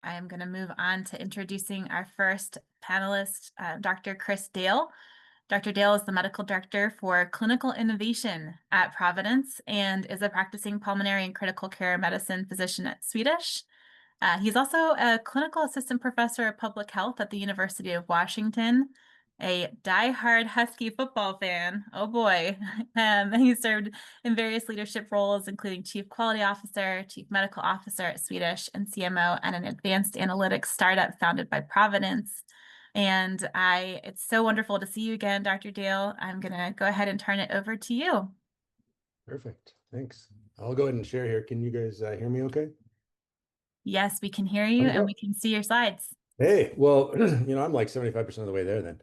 I am going to move on to introducing our first panelist, Dr. Chris Dale. Dr. Dale is the medical director for clinical innovation at Providence and is a practicing pulmonary and critical care medicine physician at Swedish. He's also a clinical assistant professor of public health at the University of Washington, a diehard Husky football fan. Oh boy. He served in various leadership roles, including chief quality officer, chief medical officer at Swedish, and CMO at an advanced analytics startup founded by Providence. And it's so wonderful to see you again, Dr. Dale. I'm going to go ahead and turn it over to you. Perfect. Thanks. I'll go ahead and share here. Can you guys hear me okay? Yes, we can hear you and we can see your slides. Hey, well, I'm like 75% of the way there then.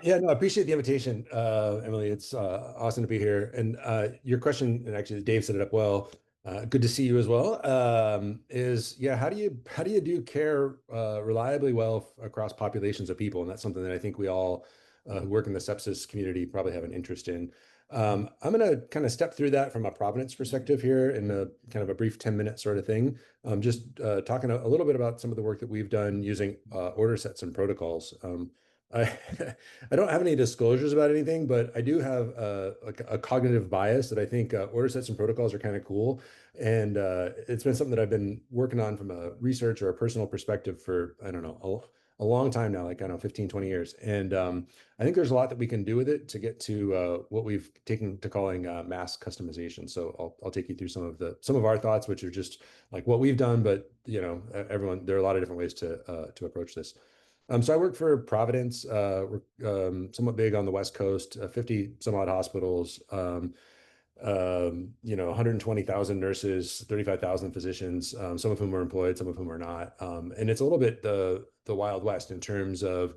Yeah, no, I appreciate the invitation, Emily. It's awesome to be here. And your question, and actually Dave set it up well. Good to see you as well. Is yeah, how do you do care reliably well across populations of people? And that's something that I think we all who work in the sepsis community probably have an interest in. I'm going to kind of step through that from a Providence perspective here in a kind of a brief 10-minute sort of thing. Just talking a little bit about some of the work that we've done using order sets and protocols. I, I don't have any disclosures about anything, but I do have a cognitive bias that I think order sets and protocols are kind of cool. And it's been something that I've been working on from a research or a personal perspective for, I don't know, a long time now, like, I don't know, 15, 20 years. And I think there's a lot that we can do with it to get to what we've taken to calling mass customization. So I'll take you through some of our thoughts, which are just like what we've done, but there are a lot of different ways to approach this. So I work for Providence. We're somewhat big on the West Coast, 50 some odd hospitals, 120,000 nurses, 35,000 physicians, some of whom are employed, some of whom are not. And it's a little bit the Wild West in terms of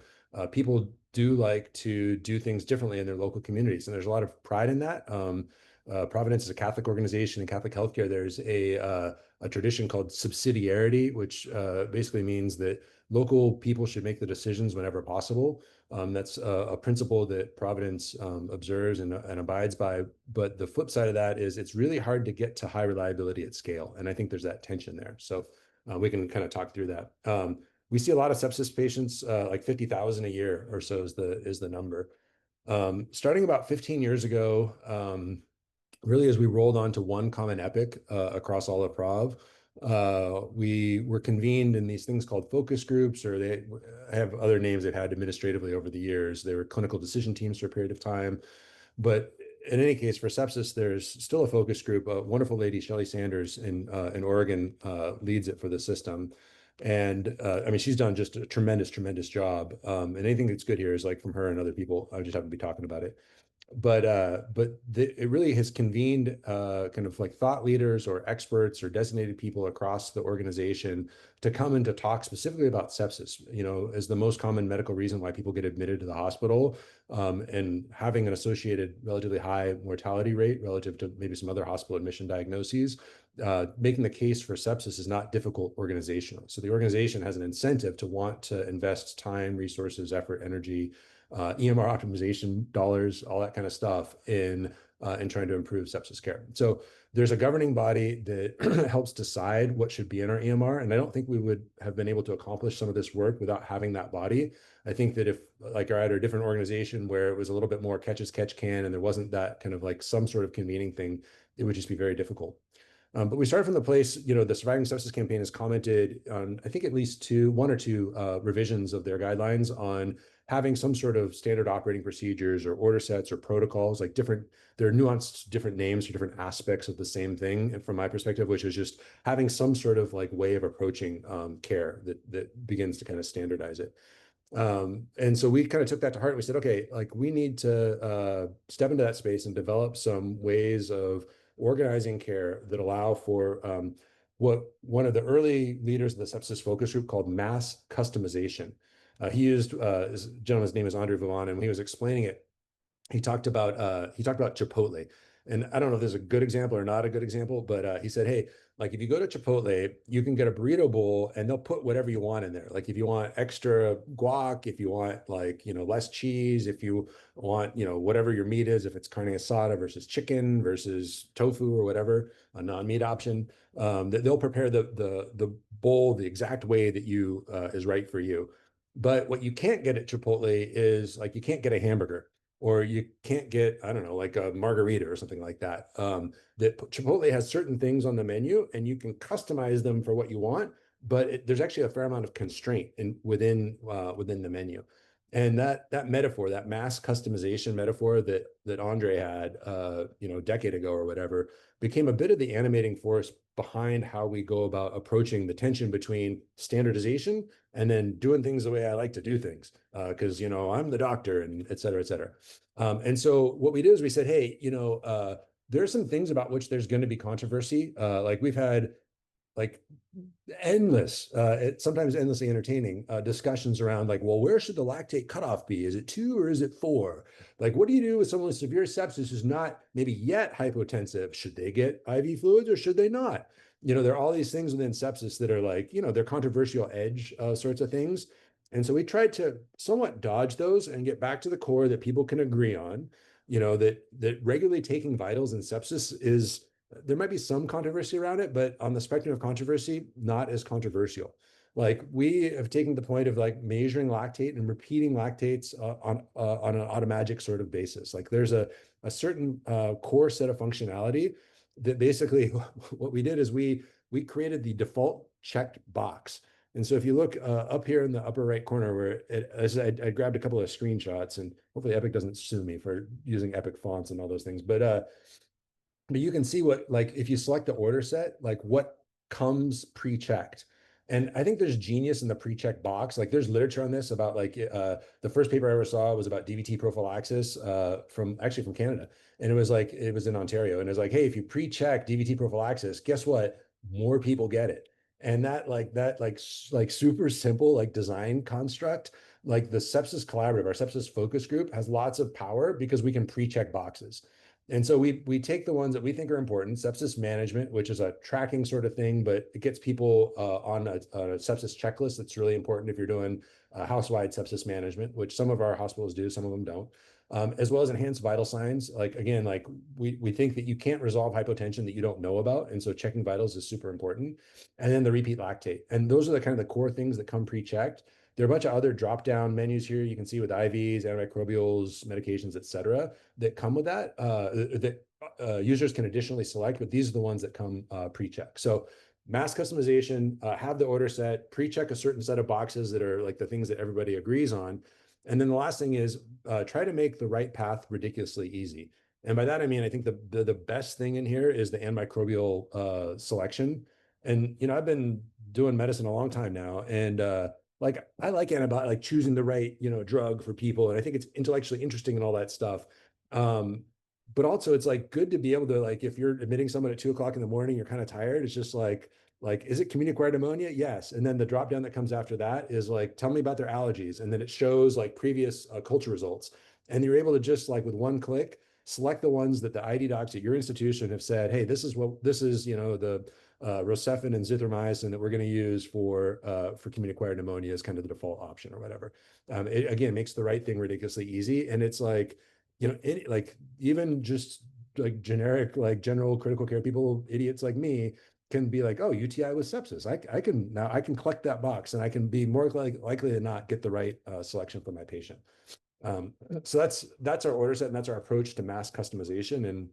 people do like to do things differently in their local communities. And there's a lot of pride in that. Providence is a Catholic organization. In Catholic healthcare, there's a tradition called subsidiarity, which basically means that local people should make the decisions whenever possible. That's a principle that Providence observes and abides by. But the flip side of that is it's really hard to get to high reliability at scale. And I think there's that tension there. So we can kind of talk through that. We see a lot of sepsis patients, like 50,000 a year or so is the number. Starting about 15 years ago, really as we rolled onto one common epic across all of Prov, we were convened in these things called focus groups, or they have other names they've had administratively over the years. They were clinical decision teams for a period of time. But in any case, for sepsis, there's still a focus group. A wonderful lady, Shelley Sanders in Oregon, leads it for the system. And I mean, she's done just a tremendous, tremendous job. And anything that's good here is like from her and other people. I just happen to be talking about it. But it really has convened kind of like thought leaders or experts or designated people across the organization to come and to talk specifically about sepsis, as the most common medical reason why people get admitted to the hospital, and having an associated relatively high mortality rate relative to maybe some other hospital admission diagnoses. Making the case for sepsis is not difficult organizational. So the organization has an incentive to want to invest time, resources, effort, energy, EMR optimization dollars, all that kind of stuff in trying to improve sepsis care. So there's a governing body that helps decide what should be in our EMR. And I don't think we would have been able to accomplish some of this work without having that body. I think that if like I had a different organization where it was a little bit more catch as catch can, and there wasn't that kind of like some sort of convening thing, it would just be very difficult. But we started from the place, the Surviving Sepsis Campaign has commented on, I think, at least one or two revisions of their guidelines on having some sort of standard operating procedures or order sets or protocols, like there are nuanced different names for different aspects of the same thing. And from my perspective, which is just having some sort of like way of approaching care that begins to kind of standardize it. And so we kind of took that to heart. And we said, okay, like we need to step into that space and develop some ways of organizing care that allow for what one of the early leaders of the sepsis focus group called mass customization. This gentleman's name is Andre Vivon, and when he was explaining it, he talked about Chipotle. And I don't know if there's a good example or not a good example, but he said, hey, like if you go to Chipotle, you can get a burrito bowl and they'll put whatever you want in there. Like if you want extra guac, if you want like, less cheese, if you want, whatever your meat is, if it's carne asada versus chicken versus tofu or whatever, a non-meat option, they'll prepare the bowl the exact way that you is right for you. But what you can't get at Chipotle is like you can't get a hamburger or you can't get, I don't know, like a margarita or something like that. That Chipotle has certain things on the menu and you can customize them for what you want, but there's actually a fair amount of constraint within the menu. And that metaphor, that mass customization metaphor that Andre had, a decade ago or whatever, became a bit of the animating force behind how we go about approaching the tension between standardization and then doing things the way I like to do things. Because I'm the doctor and et cetera, et cetera. And so what we did is we said, hey, there are some things about which there's going to be controversy. Like we've had like endless, sometimes endlessly entertaining discussions around like, well, where should the lactate cutoff be? Is it 2 or is it 4? Like, what do you do with someone with severe sepsis who's not maybe yet hypotensive? Should they get IV fluids or should they not? There are all these things within sepsis that are like, they're controversial edge sorts of things. And so we tried to somewhat dodge those and get back to the core that people can agree on, that regularly taking vitals in sepsis is, there might be some controversy around it, but on the spectrum of controversy, not as controversial. Like we have taken the point of like measuring lactate and repeating lactates on an automagic sort of basis. Like there's a certain core set of functionality that basically what we did is we created the default checked box. And so if you look up here in the upper right corner where I grabbed a couple of screenshots, and hopefully Epic doesn't sue me for using Epic fonts and all those things, but you can see what, like, if you select the order set, like what comes pre-checked. And I think there's genius in the pre-check box. Like there's literature on this about like the first paper I ever saw was about DVT prophylaxis from Canada. And it was in Ontario. And it was like, hey, if you pre-check DVT prophylaxis, guess what? More people get it. And that super simple like design construct, like the Sepsis Collaborative, our sepsis focus group has lots of power because we can pre-check boxes. And so we take the ones that we think are important, sepsis management, which is a tracking sort of thing, but it gets people on a sepsis checklist that's really important if you're doing house-wide sepsis management, which some of our hospitals do, some of them don't, as well as enhanced vital signs. Like, again, like we think that you can't resolve hypotension that you don't know about. And so checking vitals is super important. And then the repeat lactate. And those are the kind of the core things that come pre-checked. There are a bunch of other drop-down menus here you can see with IVs, antimicrobials, medications, et cetera, that come with that, users can additionally select, but these are the ones that come pre-check. So mass customization, have the order set, pre-check a certain set of boxes that are like the things that everybody agrees on. And then the last thing is try to make the right path ridiculously easy. And by that, I mean, I think the best thing in here is the antimicrobial selection. And, I've been doing medicine a long time now. And like I like antibiotic, like choosing the right, drug for people. And I think it's intellectually interesting and all that stuff. But also it's like good to be able to, like, if you're admitting someone at 2 o'clock in the morning, you're kind of tired. It's just like, is it community-acquired pneumonia? Yes. And then the drop down that comes after that is like, tell me about their allergies. And then it shows like previous culture results. And you're able to just like with one click, select the ones that the ID docs at your institution have said, hey, this is the Rocephin and zithromycin that we're going to use for community-acquired pneumonia as kind of the default option or whatever. It again makes the right thing ridiculously easy, and it's like, like even just like generic, like general critical care people, idiots like me, can be like, oh, UTI with sepsis. I can collect that box, and I can be more likely than not get the right selection for my patient. So that's our order set, and that's our approach to mass customization. And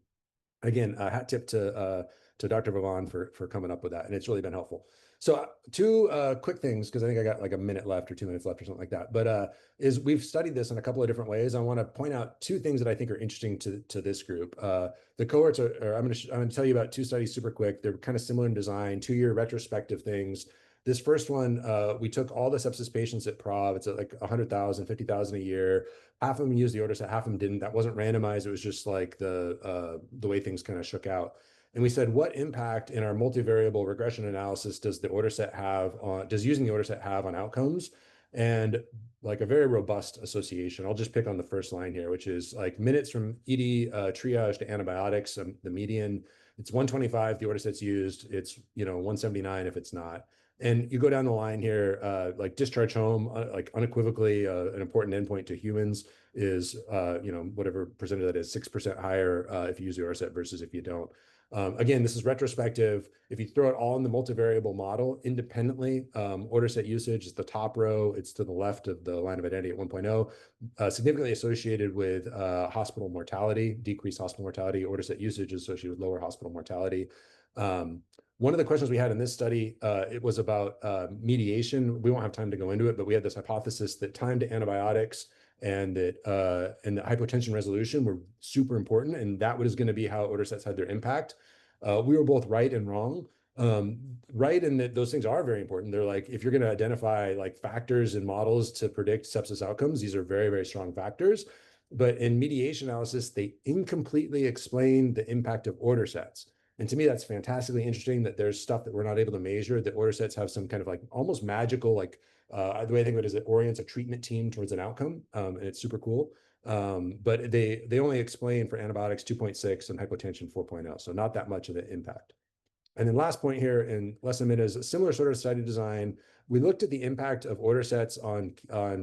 again, a hat tip to Dr. Vavan for coming up with that, and it's really been helpful. So two quick things, because I think I got like a minute left or 2 minutes left or something like that. But is we've studied this in a couple of different ways. I want to point out two things that I think are interesting to this group. The cohorts are I'm going to tell you about two studies super quick. They're kind of similar in design, 2-year retrospective things. This first one, we took all the sepsis patients at Prov. It's at like 100,000, 50,000 a year. Half of them used the order set, half of them didn't. That wasn't randomized. It was just like the way things kind of shook out. And we said, what impact in our multivariable regression analysis does the order set have on, does using the order set have on outcomes? and like a very robust association. I'll just pick on the first line here, which is like minutes from ED triage to antibiotics. The median, it's 125. The order set's used. It's 179 if it's not. And you go down the line here, like discharge home, like unequivocally an important endpoint to humans is, whatever percentage that is, 6% higher if you use the order set versus if you don't. Again, this is retrospective. If you throw it all in the multivariable model independently, order set usage is the top row. It's to the left of the line of identity at 1.0, significantly associated with hospital mortality, decreased hospital mortality. Order set usage is associated with lower hospital mortality. One of the questions we had in this study, it was about mediation. We won't have time to go into it, but we had this hypothesis that time to antibiotics and that and the hypotension resolution were super important, and that was going to be how order sets had their impact. We were both right and wrong. Right in that those things are very important. They're like, if you're going to identify like factors and models to predict sepsis outcomes, these are very, very strong factors. But in mediation analysis, they incompletely explain the impact of order sets. And to me, that's fantastically interesting that there's stuff that we're not able to measure, that order sets have some kind of like almost magical, like the way I think of it is it orients a treatment team towards an outcome, and it's super cool. But they only explain for antibiotics 2.6 and hypotension 4.0, so not that much of an impact. And then last point here in less than a minute is a similar sort of study design. We looked at the impact of order sets on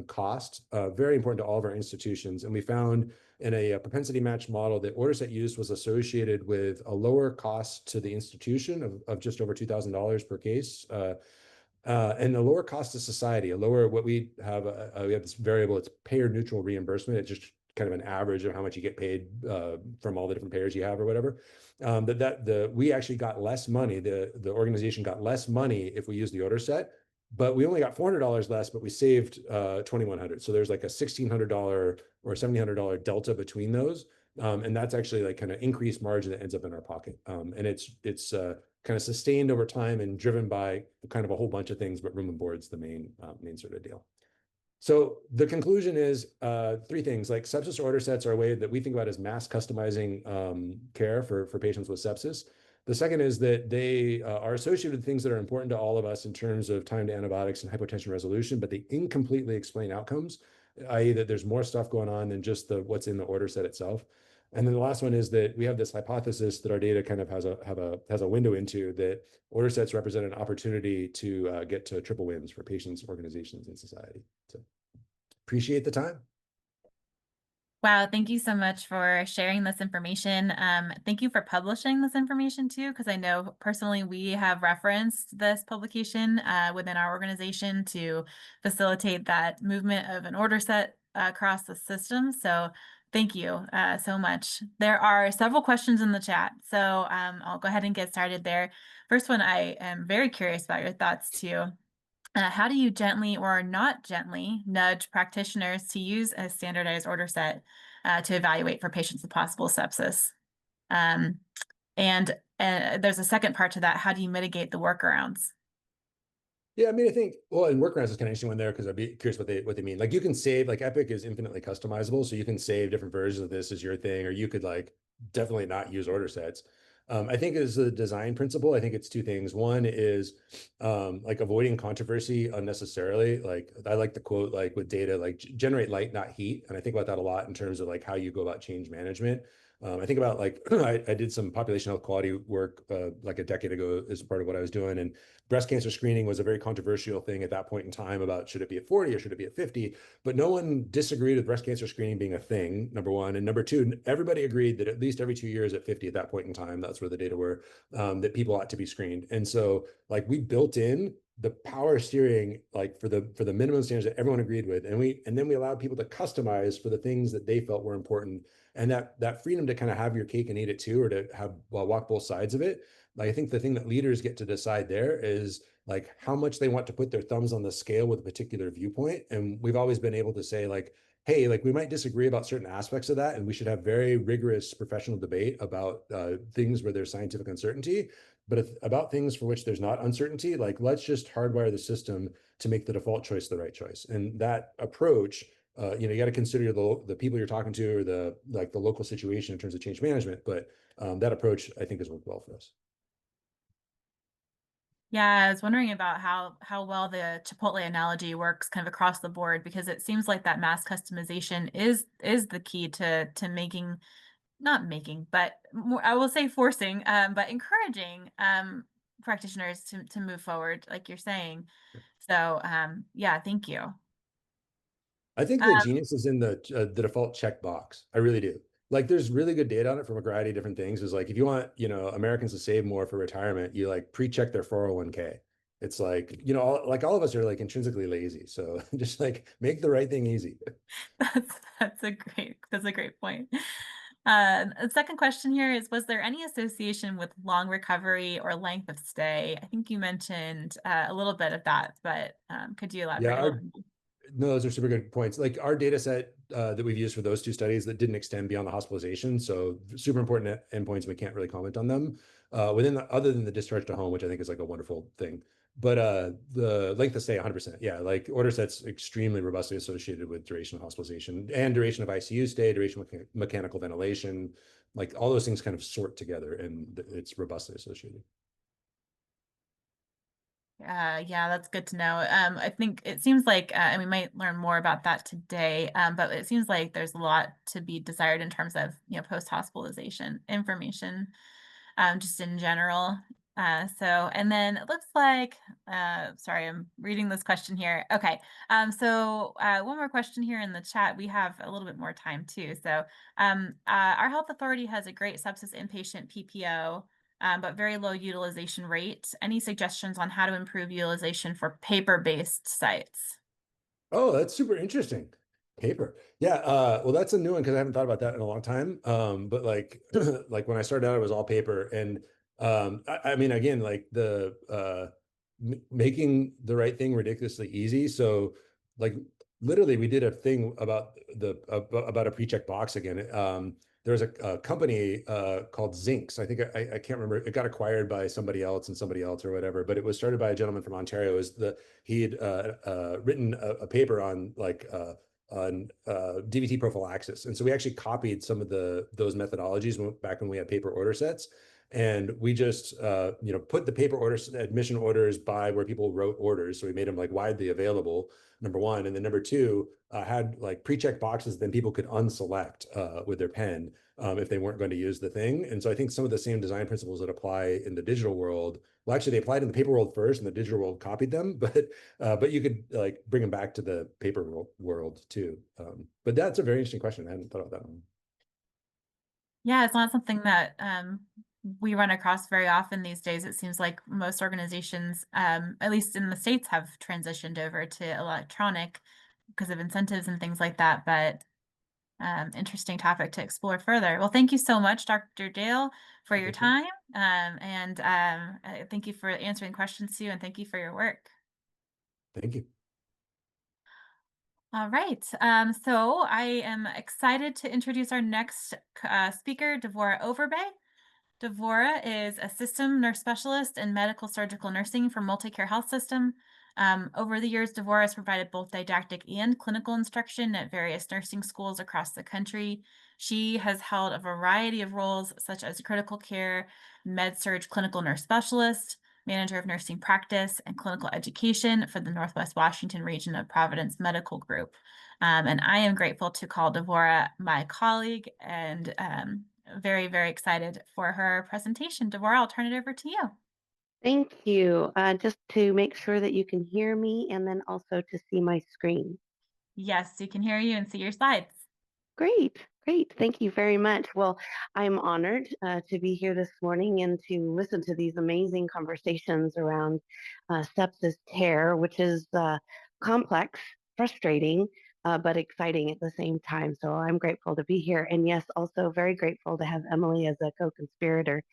cost, very important to all of our institutions. And we found in a propensity match model that order set use was associated with a lower cost to the institution of just over $2,000 per case. And a lower cost to society, what we have this variable, it's payer neutral reimbursement. It's just kind of an average of how much you get paid from all the different payers you have or whatever. We actually got less money. The organization got less money if we use the order set, but we only got $400 less, but we saved $2,100. So there's like a $1,600 or $1,700 delta between those. And that's actually like kind of increased margin that ends up in our pocket. And it's kind of sustained over time and driven by kind of a whole bunch of things, but room and board's the main sort of deal. So the conclusion is three things. Like sepsis order sets are a way that we think about as mass customizing care for patients with sepsis. The second is that they are associated with things that are important to all of us in terms of time to antibiotics and hypotension resolution, but they incompletely explain outcomes, i.e. that there's more stuff going on than just what's in the order set itself. And then the last one is that we have this hypothesis that our data kind of has a window into, that order sets represent an opportunity to get to triple wins for patients, organizations, and society. So appreciate the time. Wow, thank you so much for sharing this information. Thank you for publishing this information too, because I know personally we have referenced this publication within our organization to facilitate that movement of an order set across the system. So thank you so much. There are several questions in the chat, so I'll go ahead and get started there. First one, I am very curious about your thoughts too. How do you gently or not gently nudge practitioners to use a standardized order set to evaluate for patients with possible sepsis? And there's a second part to that. How do you mitigate the workarounds? Yeah, I mean, I think, well, and workarounds is kind of interesting one there because I'd be curious what they mean. Like you can save, like Epic is infinitely customizable, so you can save different versions of this as your thing, or you could like definitely not use order sets. I think as a design principle, I think it's two things. One is like avoiding controversy unnecessarily. Like I like the quote, like with data, like generate light, not heat. And I think about that a lot in terms of like how you go about change management. I think about like I did some population health quality work like a decade ago as part of what I was doing, and breast cancer screening was a very controversial thing at that point in time about should it be at 40 or should it be at 50, but no one disagreed with breast cancer screening being a thing, number one. And number two, everybody agreed that at least every 2 years at 50 at that point in time, that's where the data were, that people ought to be screened. And so like we built in the power steering like for the minimum standards that everyone agreed with, and then we allowed people to customize for the things that they felt were important. And that freedom to kind of have your cake and eat it too, or to have walk both sides of it. Like I think the thing that leaders get to decide there is like how much they want to put their thumbs on the scale with a particular viewpoint. And we've always been able to say like, hey, like we might disagree about certain aspects of that, and we should have very rigorous professional debate about things where there's scientific uncertainty. But about things for which there's not uncertainty, like let's just hardwire the system to make the default choice the right choice. And that approach, you got to consider the people you're talking to, or the local situation in terms of change management. But that approach, I think, has worked well for us. Yeah, I was wondering about how well the Chipotle analogy works kind of across the board because it seems like that mass customization is the key to making not making, but more, I will say forcing, but encouraging practitioners to move forward, like you're saying. So yeah, thank you. I think the Um, genius is in the default checkbox. I really do. Like, there's really good data on it from a variety of different things. Is like if you want, Americans to save more for retirement, you like pre-check their 401k. It's like, like all of us are like intrinsically lazy. So just like make the right thing easy. that's a great point. The second question here is, was there any association with long recovery or length of stay? I think you mentioned a little bit of that, but could you Yeah, elaborate a little more? no, those are super good points. Like our data set that we've used for those two studies that didn't extend beyond the hospitalization. So super important endpoints. We can't really comment on them other than the discharge to home, which I think is like a wonderful thing. But the length of stay, 100%. Yeah, like order sets extremely robustly associated with duration of hospitalization and duration of ICU stay, duration of mechanical ventilation. Like all those things kind of sort together and it's robustly associated. Yeah, that's good to know. I think it seems like, and we might learn more about that today, but it seems like there's a lot to be desired in terms of, post-hospitalization information, just in general. And then it looks like, sorry, I'm reading this question here. Okay. One more question here in the chat. We have a little bit more time too. Our health authority has a great sepsis inpatient PPO, but very low utilization rate. Any suggestions on how to improve utilization for paper-based sites? Oh, that's super interesting. Paper. Yeah, well, that's a new one because I haven't thought about that in a long time. But like like when I started out, it was all paper. And I mean, again, like the making the right thing ridiculously easy. So like literally we did a thing about about a pre-check box again. There was a company called Zincs. I think I can't remember. It got acquired by somebody else or whatever, but it was started by a gentleman from Ontario. It was he had written a paper on DVT prophylaxis, and so we actually copied some of those methodologies back when we had paper order sets, and we just put the paper orders admission orders by where people wrote orders, so we made them like widely available. Number one, and then number two, had like pre-check boxes, then people could unselect with their pen if they weren't going to use the thing. And so I think some of the same design principles that apply in the digital world, well, actually they applied in the paper world first, and the digital world copied them, but you could like bring them back to the paper world too. But that's a very interesting question. I hadn't thought of that one. Yeah, it's not something that we run across very often these days. It seems like most organizations, at least in the States, have transitioned over to electronic because of incentives and things like that. But interesting topic to explore further. Well, thank you so much, Dr. Dale, for your Okay, cool. time. And thank you for answering questions too, and thank you for your work. Thank you. All right. So I am excited to introduce our next speaker, Devorah Overbay. Devorah is a system nurse specialist in medical surgical nursing for Multicare Health System. Over the years, Devorah has provided both didactic and clinical instruction at various nursing schools across the country. She has held a variety of roles, such as critical care, med-surg clinical nurse specialist, manager of nursing practice, and clinical education for the Northwest Washington region of Providence Medical Group. And I am grateful to call Devorah my colleague and very, very excited for her presentation. Devorah, I'll turn it over to you. Thank you. Just to make sure that you can hear me and then also to see my screen. Yes, you can hear you and see your slides. Great, great. Thank you very much. Well, I'm honored to be here this morning and to listen to these amazing conversations around sepsis care, which is complex, frustrating, but exciting at the same time. So I'm grateful to be here. And yes, also very grateful to have Emily as a co-conspirator.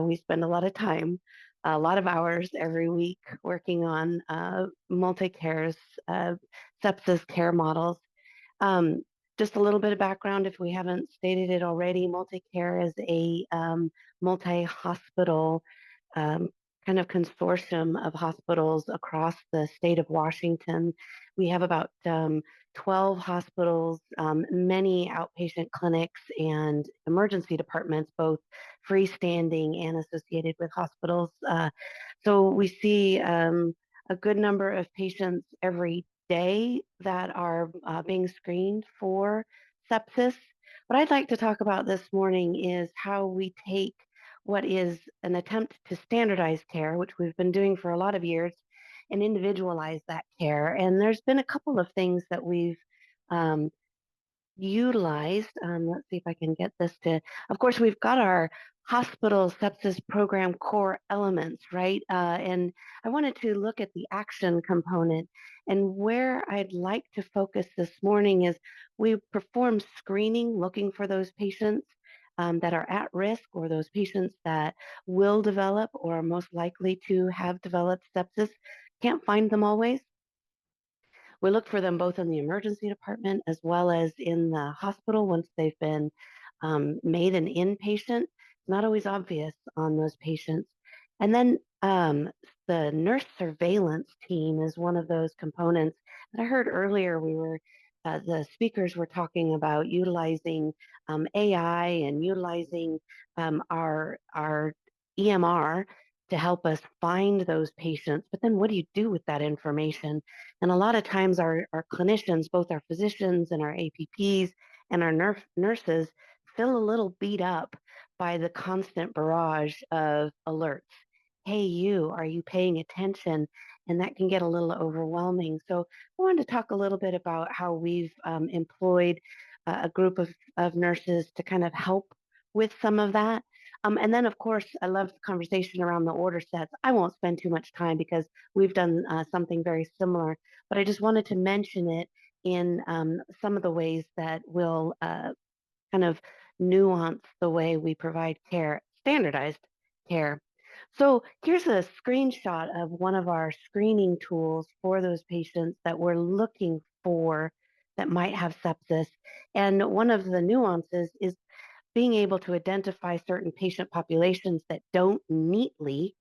We spend a lot of time, a lot of hours every week working on multi-cares, sepsis care models. Um, just a little bit of background, if we haven't stated it already, multi-care is a multi-hospital um, kind of consortium of hospitals across the state of Washington. We have about 12 hospitals, many outpatient clinics and emergency departments, both freestanding and associated with hospitals. So we see a good number of patients every day that are being screened for sepsis. What I'd like to talk about this morning is how we take what is an attempt to standardize care, which we've been doing for a lot of years, and individualize that care. And there's been a couple of things that we've um, utilized. Let's see if I can get this to, of course, we've got our hospital sepsis program core elements, right? And I wanted to look at the action component. And where I'd like to focus this morning is we perform screening looking for those patients that are at risk, or those patients that will develop or are most likely to have developed sepsis. Can't find them always. We look for them both in the emergency department as well as in the hospital once they've been made an inpatient. Not always obvious on those patients. And then the nurse surveillance team is one of those components that I heard earlier. The speakers were talking about utilizing AI and utilizing our EMR to help us find those patients. But then what do you do with that information? And a lot of times our clinicians, both our physicians and our APPs and our nurses, feel a little beat up by the constant barrage of alerts. Hey, are you paying attention? And that can get a little overwhelming. So I wanted to talk a little bit about how we've employed a group of nurses to kind of help with some of that. And then, of course, I love the conversation around the order sets. I won't spend too much time because we've done something very similar, but I just wanted to mention it in some of the ways that will kind of nuance the way we provide care, standardized care. So here's a screenshot of one of our screening tools for those patients that we're looking for that might have sepsis. And one of the nuances is being able to identify certain patient populations that don't neatly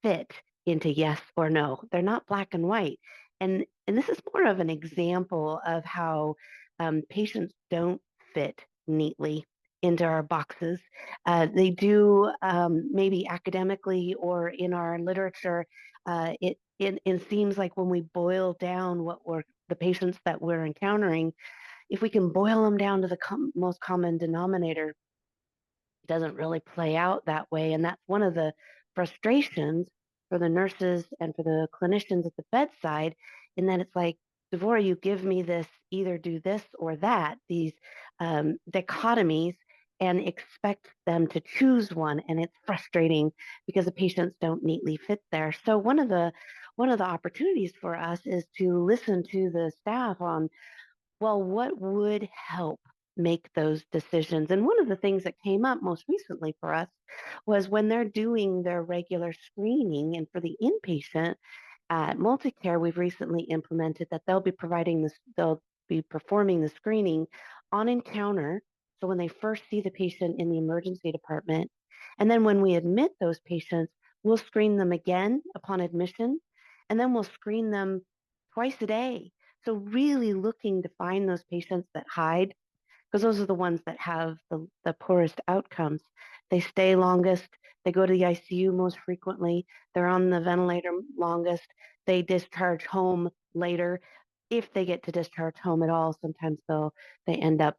fit into yes or no. They're not black and white. And this is more of an example of how patients don't fit neatly into our boxes. They do, maybe academically or in our literature. It seems like when we boil down the patients that we're encountering, if we can boil them down to the most common denominator, doesn't really play out that way. And that's one of the frustrations for the nurses and for the clinicians at the bedside, in that it's like, Devorah, you give me this, either do this or that, these dichotomies, and expect them to choose one. And it's frustrating because the patients don't neatly fit there. So one of the opportunities for us is to listen to the staff on, well, what would help make those decisions? And one of the things that came up most recently for us was when they're doing their regular screening, and for the inpatient at multicare, we've recently implemented that they'll be performing the screening on encounter. So when they first see the patient in the emergency department, and then when we admit those patients, we'll screen them again upon admission, and then we'll screen them twice a day. So really looking to find those patients that hide, because those are the ones that have the poorest outcomes. They stay longest, they go to the ICU most frequently, they're on the ventilator longest, they discharge home later. If they get to discharge home at all, sometimes they end up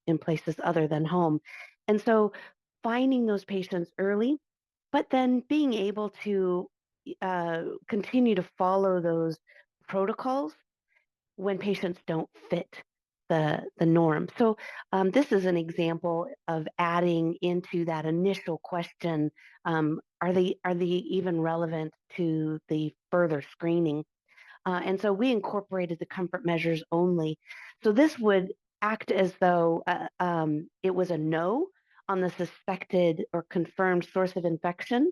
in places other than home. And so finding those patients early, but then being able to continue to follow those protocols when patients don't fit the norm. So this is an example of adding into that initial question, are they even relevant to the further screening? And so we incorporated the comfort measures only. So this would act as though it was a no on the suspected or confirmed source of infection,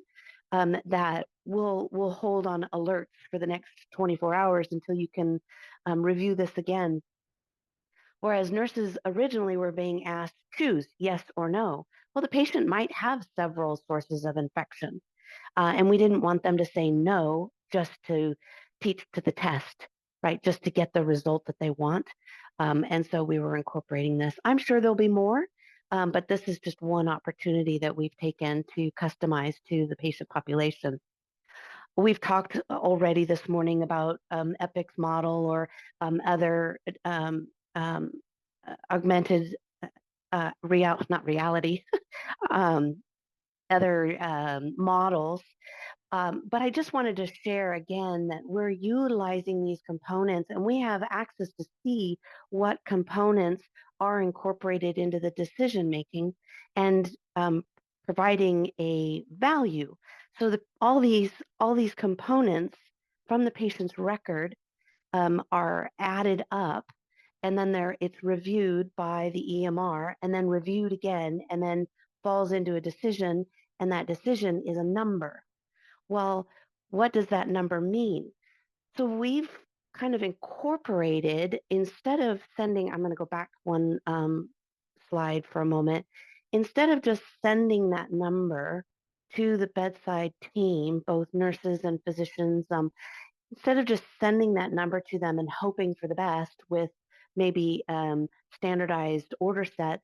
that will hold on alerts for the next 24 hours until you can review this again. Whereas nurses originally were being asked, choose yes or no. Well, the patient might have several sources of infection, and we didn't want them to say no just to teach to the test, right? Just to get the result that they want. And so we were incorporating this. I'm sure there'll be more, but this is just one opportunity that we've taken to customize to the patient population. we've talked already this morning about Epic's model or other augmented not reality, um, other models. But I just wanted to share again that we're utilizing these components and we have access to see what components are incorporated into the decision making and providing a value. So that all these components from the patient's record are added up, and then it's reviewed by the EMR and then reviewed again and then falls into a decision, and that decision is a number. Well, what does that number mean? So we've kind of incorporated, instead of sending, I'm going to go back one slide for a moment, instead of just sending that number to the bedside team, both nurses and physicians, instead of just sending that number to them and hoping for the best with maybe standardized order sets,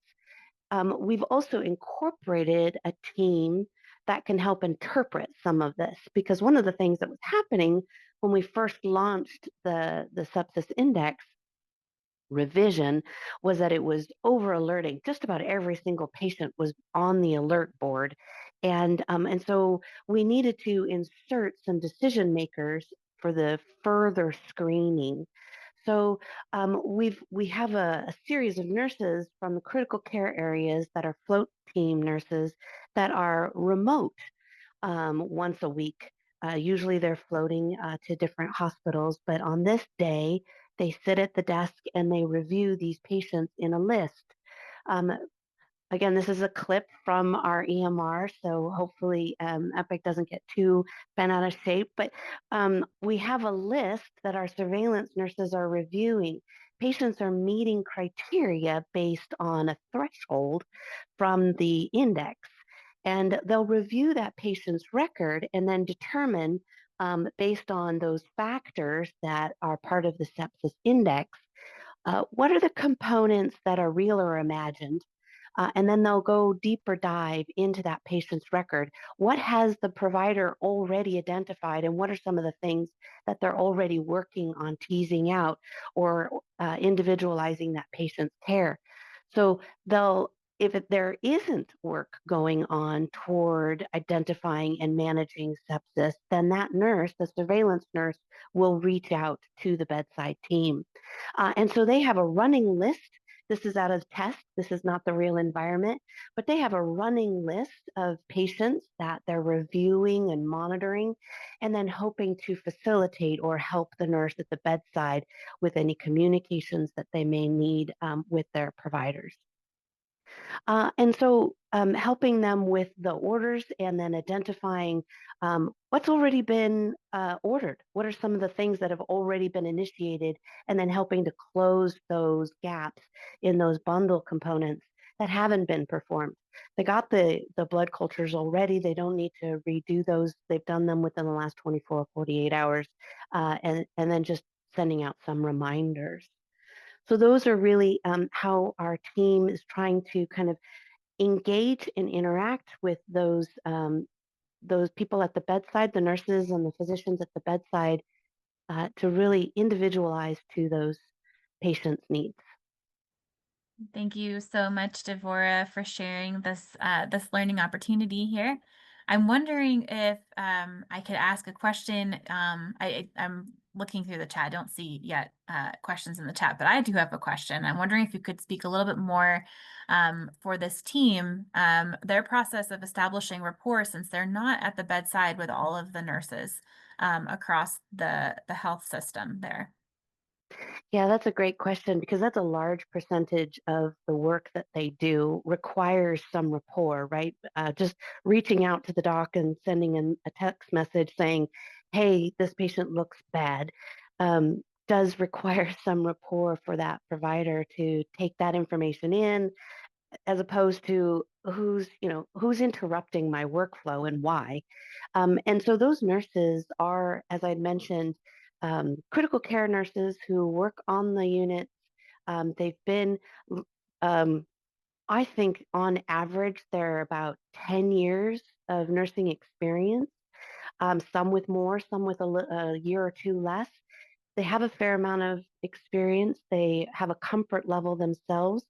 we've also incorporated a team that can help interpret some of this, because one of the things that was happening when we first launched the sepsis index revision was that it was over alerting. Just about every single patient was on the alert board. And so we needed to insert some decision makers for the further screening. So we have a series of nurses from the critical care areas that are float team nurses that are remote once a week. Usually they're floating to different hospitals, but on this day, they sit at the desk and they review these patients in a list. Um, Again, this is a clip from our EMR, so hopefully Epic doesn't get too bent out of shape. But we have a list that our surveillance nurses are reviewing. Patients are meeting criteria based on a threshold from the index. And they'll review that patient's record and then determine, based on those factors that are part of the sepsis index, what are the components that are real or imagined? And then they'll go deeper dive into that patient's record. What has the provider already identified, and what are some of the things that they're already working on teasing out or individualizing that patient's care? So there isn't work going on toward identifying and managing sepsis, then that nurse, the surveillance nurse, will reach out to the bedside team. And so they have a running list. This is out of test. This is not the real environment, but they have a running list of patients that they're reviewing and monitoring, and then hoping to facilitate or help the nurse at the bedside with any communications that they may need with their providers. And so helping them with the orders and then identifying what's already been ordered. What are some of the things that have already been initiated, and then helping to close those gaps in those bundle components that haven't been performed. They got the blood cultures already. They don't need to redo those. They've done them within the last 24 or 48 hours, and then just sending out some reminders. So those are really how our team is trying to kind of engage and interact with those people at the bedside, the nurses and the physicians at the bedside, to really individualize to those patients' needs. Thank you so much, Devorah, for sharing this learning opportunity here. I'm wondering if I could ask a question. I'm looking through the chat. I don't see yet questions in the chat, but I do have a question. I'm wondering if you could speak a little bit more for this team, their process of establishing rapport, since they're not at the bedside with all of the nurses across the health system there. Yeah, that's a great question, because that's a large percentage of the work that they do requires some rapport, right? Just reaching out to the doc and sending in a text message saying, hey, this patient looks bad, does require some rapport for that provider to take that information in, as opposed to who's interrupting my workflow and why. And so those nurses are, as I mentioned, critical care nurses who work on the units. They've been, um, I think, on average, they're about 10 years of nursing experience. some with more, some with a year or two less. They have a fair amount of experience. They have a comfort level themselves,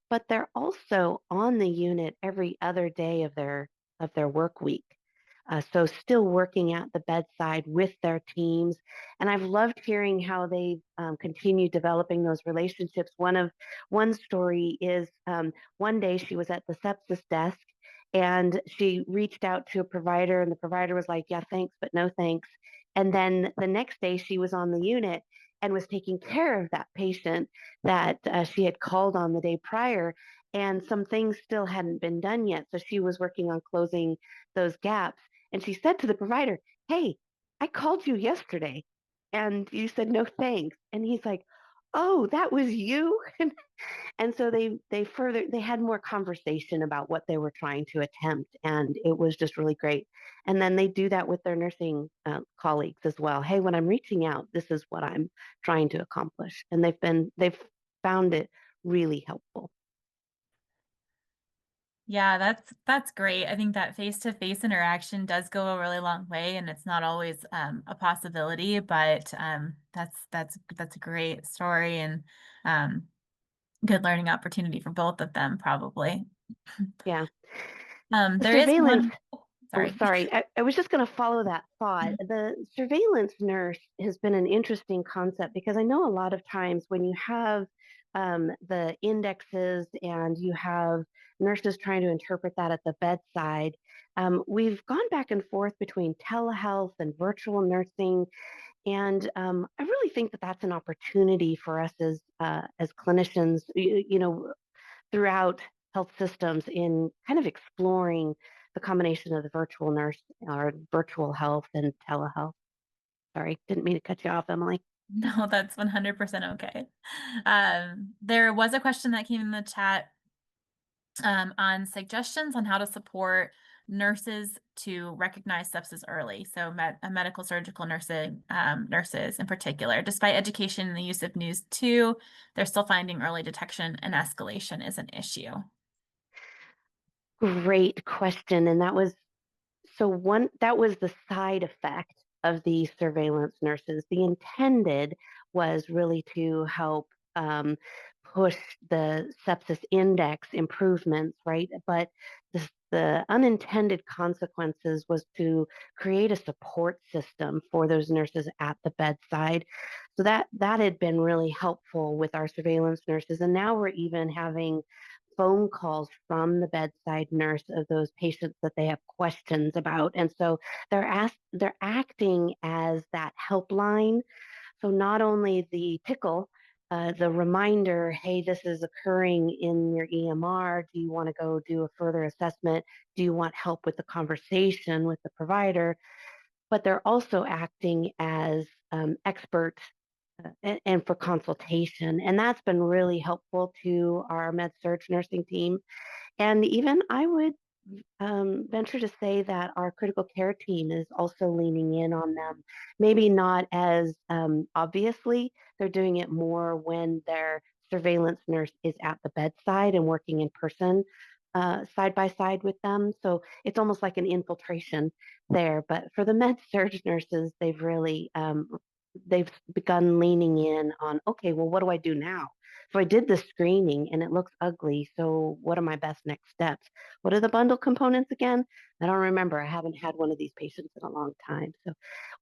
but they're also on the unit every other day of their work week. So still working at the bedside with their teams, and I've loved hearing how they continue developing those relationships. One story is one day she was at the sepsis desk, and she reached out to a provider, and the provider was like, "Yeah, thanks, but no thanks." And then the next day, she was on the unit and was taking care of that patient that she had called on the day prior. And some things still hadn't been done yet. So she was working on closing those gaps. And she said to the provider, "Hey, I called you yesterday and you said no thanks." And he's like, "Oh, that was you?" And so they had more conversation about what they were trying to attempt, and it was just really great. And then they do that with their nursing colleagues as well. Hey, when I'm reaching out, this is what I'm trying to accomplish, and they've found it really helpful. Yeah, that's great. I think that face-to-face interaction does go a really long way, and it's not always a possibility, but that's a great story and um, good learning opportunity for both of them, probably. Yeah, the There is surveillance. one, Oh, sorry. sorry. I was just going to follow that thought. The surveillance nurse has been an interesting concept because I know a lot of times when you have the indexes and you have nurses trying to interpret that at the bedside, we've gone back and forth between telehealth and virtual nursing. And I really think that that's an opportunity for us as clinicians, throughout health systems in kind of exploring the combination of the virtual nurse or virtual health and telehealth. Sorry, didn't mean to cut you off, Emily. No, that's 100% okay. There was a question that came in the chat on suggestions on how to support nurses to recognize sepsis early. So medical surgical nursing nurses in particular, despite education and the use of news too, they're still finding early detection and escalation is an issue. Great question. And that was the side effect of these surveillance nurses. The intended was really to help push the sepsis index improvements, right? But the unintended consequences was to create a support system for those nurses at the bedside. So that had been really helpful with our surveillance nurses. And now we're even having phone calls from the bedside nurse of those patients that they have questions about. And so they're acting as that helpline. So not only the tickle, the reminder, hey, this is occurring in your EMR. Do you want to go do a further assessment? Do you want help with the conversation with the provider? But they're also acting as experts and for consultation. And that's been really helpful to our med surg nursing team. And even I would venture to say that our critical care team is also leaning in on them. Maybe not as obviously, they're doing it more when their surveillance nurse is at the bedside and working in person. Side by side with them. So it's almost like an infiltration there. But for the med surg nurses, they've begun leaning in on, okay, well, what do I do now? So I did the screening and it looks ugly. So what are my best next steps? What are the bundle components again? I don't remember. I haven't had one of these patients in a long time. So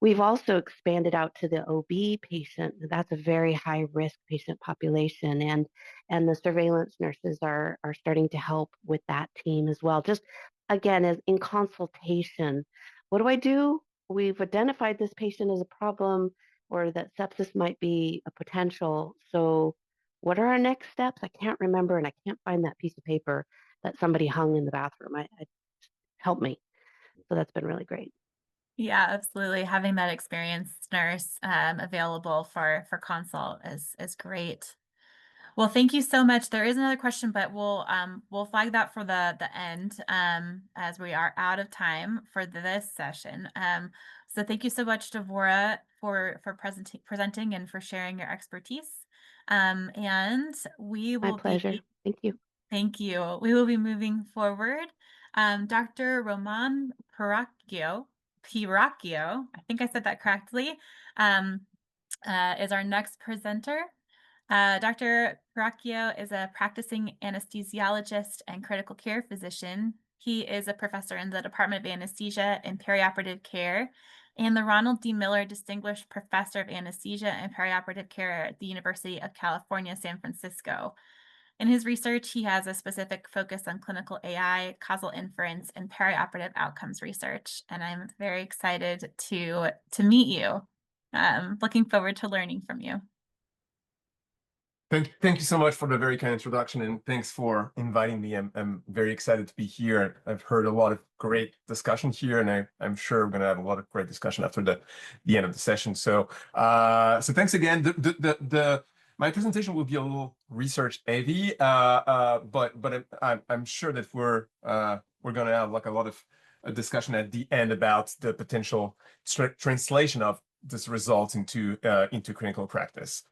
we've also expanded out to the OB patient. That's a very high risk patient population. And the surveillance nurses are starting to help with that team as well. Just again, as in consultation, what do I do? We've identified this patient as a problem or that sepsis might be a potential. So what are our next steps? I can't remember and I can't find that piece of paper that somebody hung in the bathroom. Help me. So that's been really great. Yeah, absolutely. Having that experienced nurse available for consult is great. Well, thank you so much. There is another question, but we'll flag that for the end as we are out of time for this session. So thank you so much, Devorah, for presenting and for sharing your expertise. And we My will pleasure. be Thank you. Thank you. We will be moving forward. Dr. Romain Pirracchio Pirracchio, I think I said that correctly, is our next presenter. Dr. Pirracchio is a practicing anesthesiologist and critical care physician. He is a professor in the Department of Anesthesia and Perioperative Care and the Ronald D. Miller Distinguished Professor of Anesthesia and Perioperative Care at the University of California, San Francisco. In his research, he has a specific focus on clinical AI, causal inference, and perioperative outcomes research. And I'm very excited to meet you. Looking forward to learning from you. Thank you so much for the very kind introduction, and thanks for inviting me. I'm very excited to be here. I've heard a lot of great discussion here, and I'm sure we're going to have a lot of great discussion after the end of the session. So thanks again. My presentation will be a little research heavy, but I'm sure that we're going to have like a lot of discussion at the end about the potential translation of this results into clinical practice.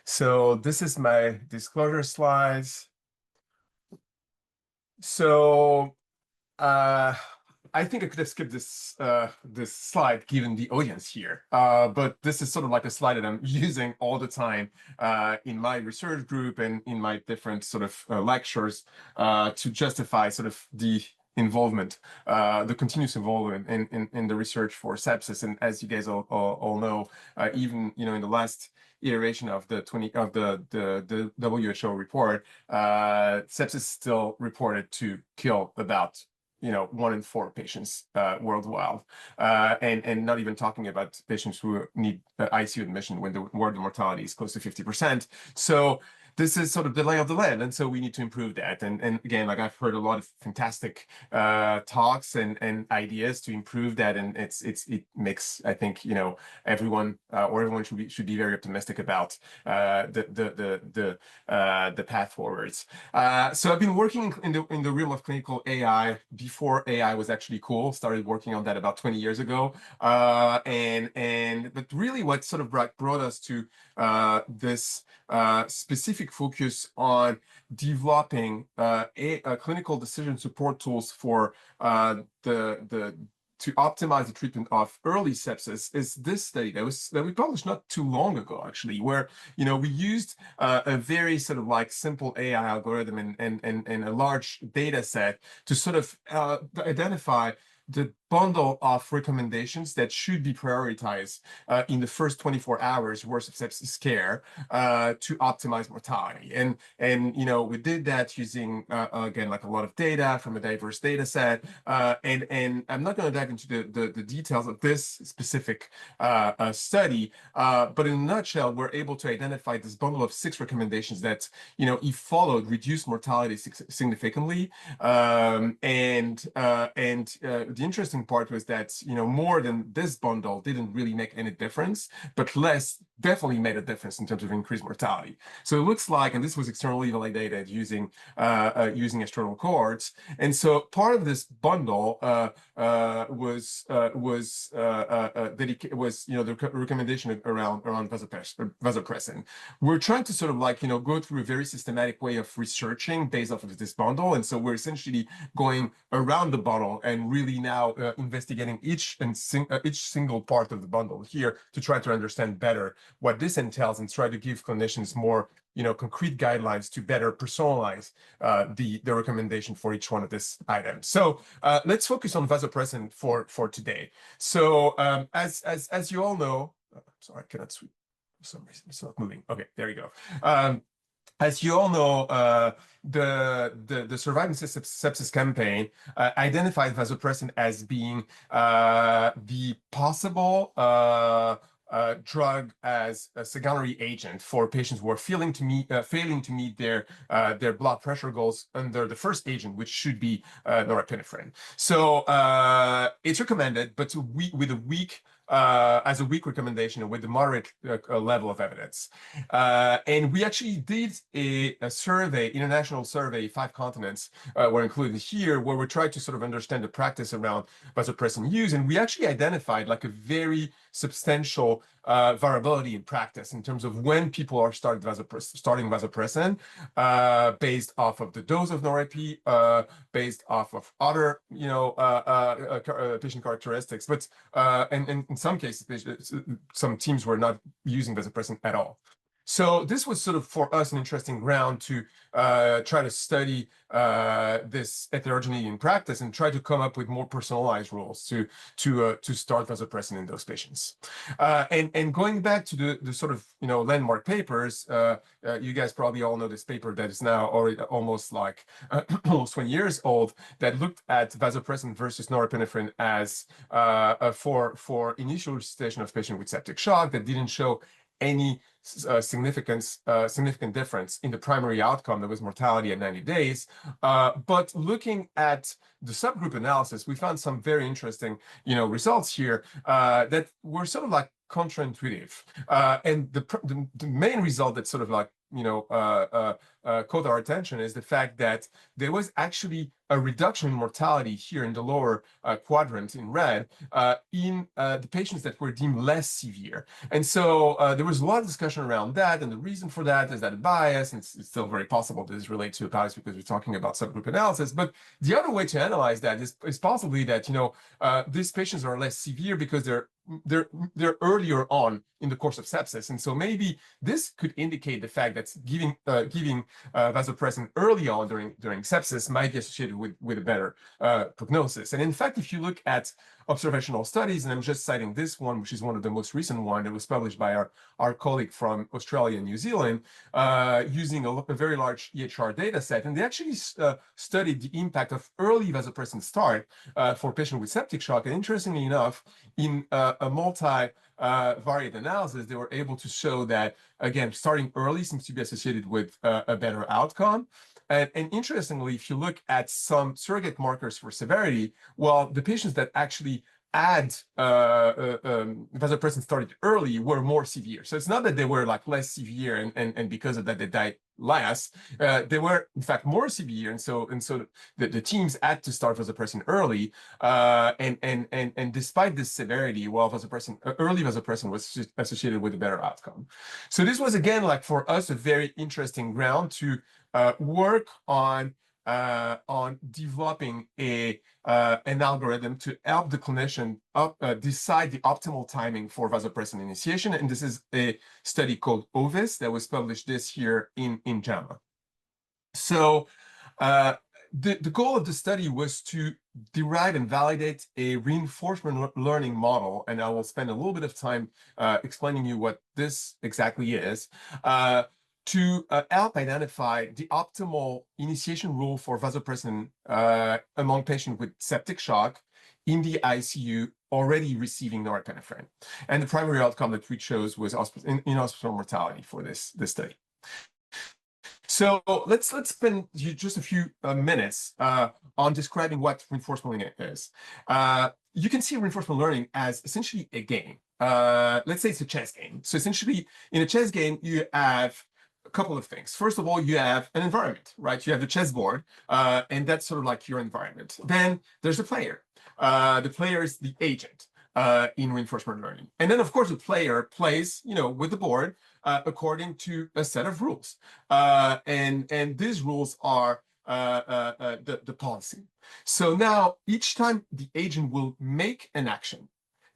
So this is my disclosure slides. So I think I could have skipped this slide given the audience here, but this is sort of like a slide that I'm using all the time in my research group and in my different sort of lectures to justify sort of the involvement, the continuous involvement in the research for sepsis. And as you guys all know, even in the last iteration of the WHO report, sepsis is still reported to kill about 1 in 4 patients worldwide, and not even talking about patients who need ICU admission where the mortality is close to 50%. So this is sort of the lay of the land, and so we need to improve that. And again, like I've heard a lot of fantastic talks and ideas to improve that, and it makes, I think, everyone should be very optimistic about the path forwards. So I've been working in the realm of clinical AI before AI was actually cool. Started working on that about 20 years ago, but really what sort of brought us to this specific focus on developing clinical decision support tools for to optimize the treatment of early sepsis is this study that we published not too long ago, actually, where we used a very sort of like simple AI algorithm and a large data set to sort of identify the bundle of recommendations that should be prioritized in the first 24 hours worth of sepsis care to optimize mortality. And we did that using again, like a lot of data from a diverse data set. And I'm not going to dive into the details of this specific study, but in a nutshell, we're able to identify this bundle of 6 recommendations that if followed, reduce mortality significantly. The interesting part was that more than this bundle didn't really make any difference, but less definitely made a difference in terms of increased mortality. So it looks like, and this was externally validated using external cohorts, and so part of this bundle was the recommendation around vasopressin. We're trying to sort of like go through a very systematic way of researching based off of this bundle, and so we're essentially going around the bundle and really now investigating each single part of the bundle here to try to understand better what this entails and try to give clinicians more concrete guidelines to better personalize the recommendation for each one of these items. So let's focus on vasopressin for today. So as you all know, sorry, I cannot sweep for some reason. It's not moving. Okay, there you go. As you all know, the Surviving Sepsis campaign identified vasopressin as being the possible drug as a secondary agent for patients who are failing to meet their blood pressure goals under the first agent, which should be norepinephrine. So it's recommended, but with a weak as a weak recommendation with a moderate level of evidence. And we actually did a survey, international survey, 5 continents were included here, where we tried to sort of understand the practice around vasopressin use. And we actually identified like a very substantial variability in practice in terms of when people are starting vasopressin, based off of the dose of NOREP, based off of other, patient characteristics. But and in some cases, some teams were not using vasopressin at all. So this was sort of for us an interesting ground to try to study this heterogeneity in practice and try to come up with more personalized rules to start vasopressin in those patients. And going back to the sort of landmark papers, you guys probably all know this paper that is now already almost like almost 20 years old, that looked at vasopressin versus norepinephrine as for initial resuscitation of patients with septic shock, that didn't show any significant difference in the primary outcome, that was mortality at 90 days. But looking at the subgroup analysis, we found some very interesting, results here that were sort of like counterintuitive. And the main result that sort of like, caught our attention is the fact that there was actually a reduction in mortality here in the lower quadrant in red in the patients that were deemed less severe. And so there was a lot of discussion around that, and the reason for that is that a bias, and it's still very possible that this relates to a bias because we're talking about subgroup analysis. But the other way to analyze that is possibly that these patients are less severe because they're earlier on in the course of sepsis, and so maybe this could indicate the fact that giving vasopressin early on during sepsis might be associated with a better prognosis. And in fact, if you look at observational studies, and I'm just citing this one, which is one of the most recent one that was published by our colleague from Australia and New Zealand, using a very large EHR data set, and they actually studied the impact of early vasopressin start for patients with septic shock. And interestingly enough, in a multi-variate analysis, they were able to show that, again, starting early seems to be associated with a better outcome. And interestingly, if you look at some surrogate markers for severity, well, the patients that actually had vasopressin started early were more severe. So it's not that they were like less severe and because of that they died less. They were in fact more severe, and so the teams had to start vasopressin early. And despite this severity, well, early vasopressin was associated with a better outcome. So this was again, like for us, a very interesting ground to work on developing an algorithm to help the clinician decide the optimal timing for vasopressin initiation. And this is a study called OVISS that was published this year in JAMA. So the goal of the study was to derive and validate a reinforcement learning model, and I will spend a little bit of time explaining you what this exactly is, to help identify the optimal initiation rule for vasopressin among patients with septic shock in the ICU already receiving norepinephrine. And the primary outcome that we chose was in-hospital mortality for this study. So let's spend just a few minutes on describing what reinforcement learning is. You can see reinforcement learning as essentially a game. Let's say it's a chess game. So essentially, in a chess game, you have a couple of things. First of all, you have an environment, right? You have the chessboard, and that's sort of like your environment. Then there's the player. The player is the agent in reinforcement learning. And then, of course, the player plays, with the board according to a set of rules. And these rules are the policy. So now, each time the agent will make an action,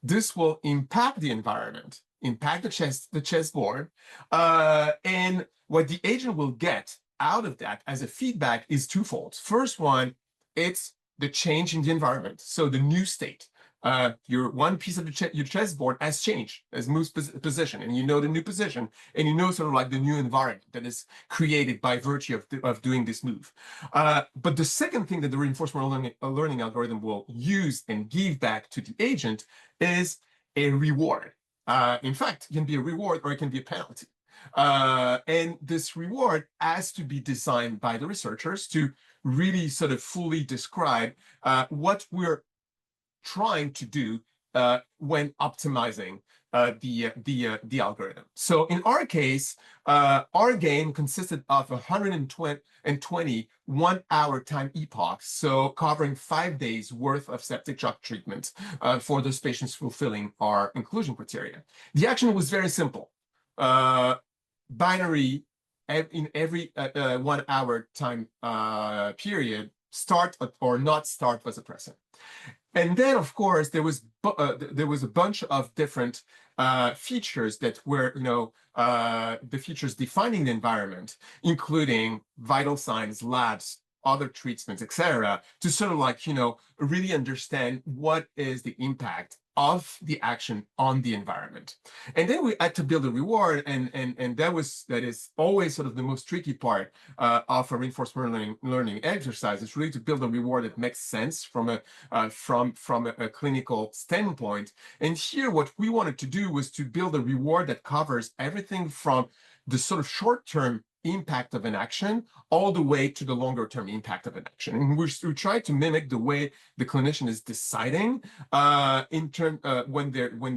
this will impact the environment, impact the chessboard, and what the agent will get out of that as a feedback is twofold. First one, it's the change in the environment, so the new state. Your one piece of your chessboard has changed, has moved position, and you know the new position, and you know sort of like the new environment that is created by virtue of doing this move. But the second thing that the reinforcement learning algorithm will use and give back to the agent is a reward. In fact, it can be a reward or it can be a penalty. And this reward has to be designed by the researchers to really sort of fully describe what we're trying to do when optimizing the algorithm. So in our case, our game consisted of 120 1-hour time epochs, so covering 5 days worth of septic shock treatment for those patients fulfilling our inclusion criteria. The action was very simple. Binary in every 1 hour time period, start or not start vasopressin. And then, of course, there was a bunch of different features that were, the features defining the environment, including vital signs, labs, other treatments, etc., to sort of like, really understand what is the impact of the action on the environment. And then we had to build a reward, and that is always sort of the most tricky part of a reinforcement learning exercise. It's really to build a reward that makes sense from a clinical standpoint. And here, what we wanted to do was to build a reward that covers everything from the sort of short-term impact of an action all the way to the longer term impact of an action. And we try to mimic the way the clinician is deciding when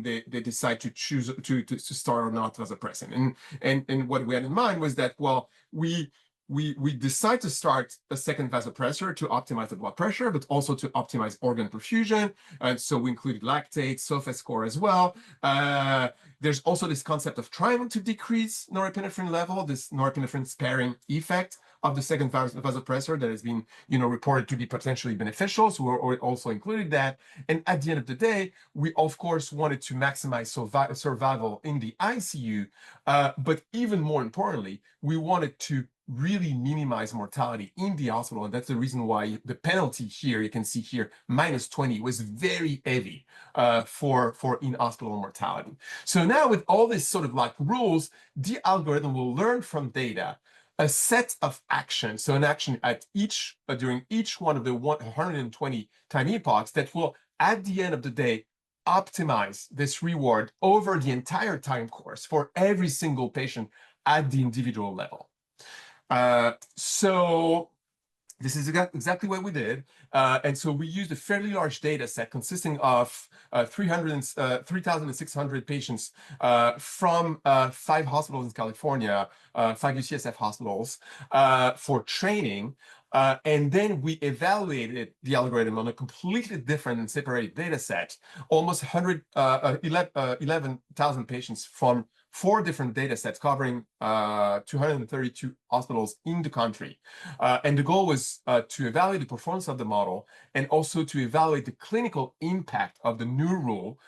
they decide to choose to start or not vasopressin. And what we had in mind was that, well, we decide to start a second vasopressor to optimize the blood pressure, but also to optimize organ perfusion. And so we included lactate, SOFA score as well. There's also this concept of trying to decrease norepinephrine level, this norepinephrine sparing effect of the second vasopressor that has been, reported to be potentially beneficial. So we also included that. And at the end of the day, we of course wanted to maximize survival in the ICU, but even more importantly, we wanted to really minimize mortality in the hospital. And that's the reason why the penalty here, you can see here, -20 was very heavy for in-hospital mortality. So now with all these sort of like rules, the algorithm will learn from data a set of actions, so an action at during each one of the 120 time epochs that will, at the end of the day, optimize this reward over the entire time course for every single patient at the individual level. So this is exactly what we did. And so we used a fairly large data set consisting of 3,600 patients from 5 hospitals in California, 5 UCSF hospitals for training. And then we evaluated the algorithm on a completely different and separated data set, almost 11,000 patients from 4 different data sets covering 232 hospitals in the country. And the goal was to evaluate the performance of the model and also to evaluate the clinical impact of the new rule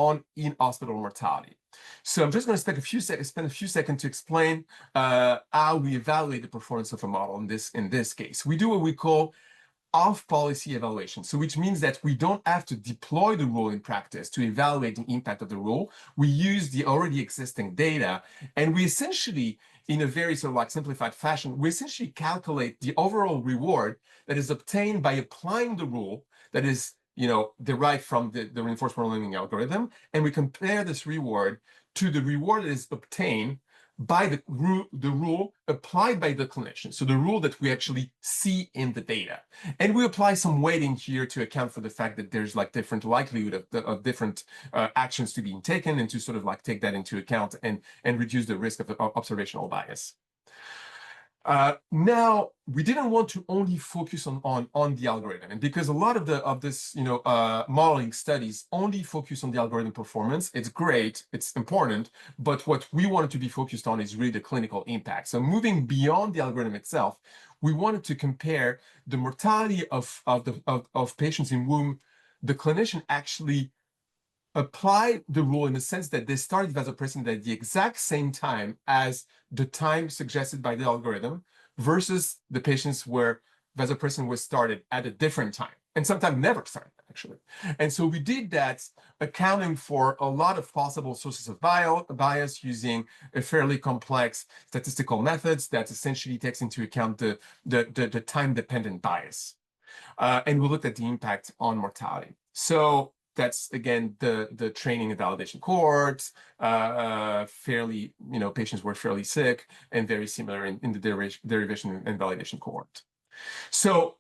on in-hospital mortality. So I'm just going to spend a few seconds to explain how we evaluate the performance of a model in this case. We do what we call off-policy evaluation, so which means that we don't have to deploy the rule in practice to evaluate the impact of the rule. We use the already existing data, and we essentially, in a very sort of like simplified fashion, we essentially calculate the overall reward that is obtained by applying the rule that is, derived from the reinforcement learning algorithm, and we compare this reward to the reward that is obtained by the rule applied by the clinician, so the rule that we actually see in the data. And we apply some weighting here to account for the fact that there's like different likelihood of different actions to being taken, and to sort of like take that into account and reduce the risk of observational bias. Now, we didn't want to only focus on the algorithm, and because a lot of this modeling studies only focus on the algorithm performance. It's great, it's important, but what we wanted to be focused on is really the clinical impact. So moving beyond the algorithm itself, we wanted to compare the mortality of patients in whom the clinician actually apply the rule, in the sense that they started vasopressin at the exact same time as the time suggested by the algorithm, versus the patients where vasopressin was started at a different time, and sometimes never started, actually. And so we did that, accounting for a lot of possible sources of bias using a fairly complex statistical methods that essentially takes into account the time-dependent bias. And we looked at the impact on mortality. So that's, again, the training and validation cohorts. Fairly, patients were fairly sick and very similar in the derivation and validation cohort. So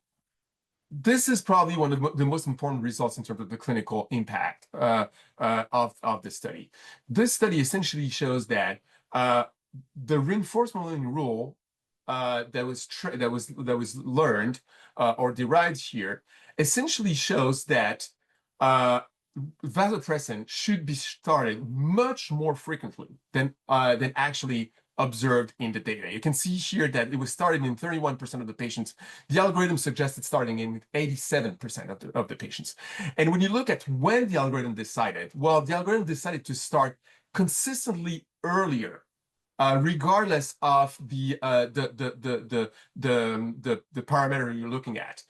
this is probably one of the most important results in terms of the clinical impact of the study. This study essentially shows that the reinforcement learning rule that was learned or derived here essentially shows that vasopressin should be started much more frequently than actually observed in the data. You can see here that it was started in 31% of the patients. The algorithm suggested starting in 87% of the patients. And when you look at when the algorithm decided, well, the algorithm decided to start consistently earlier, regardless of the parameter you're looking at.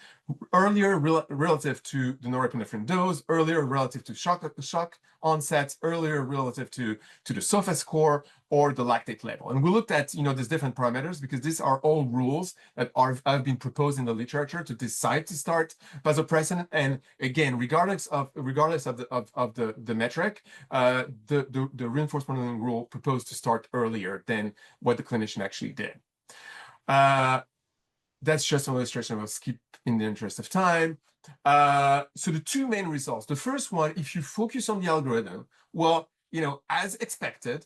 Earlier relative to the norepinephrine dose, earlier relative to shock onsets, earlier relative to the SOFA score or the lactate level. And we looked at these different parameters because these are all rules that have been proposed in the literature to decide to start vasopressin. And again, regardless of the metric, the reinforcement learning rule proposed to start earlier than what the clinician actually did. That's just an illustration. I'll skip in the interest of time. So the two main results. The first one, if you focus on the algorithm, well, as expected,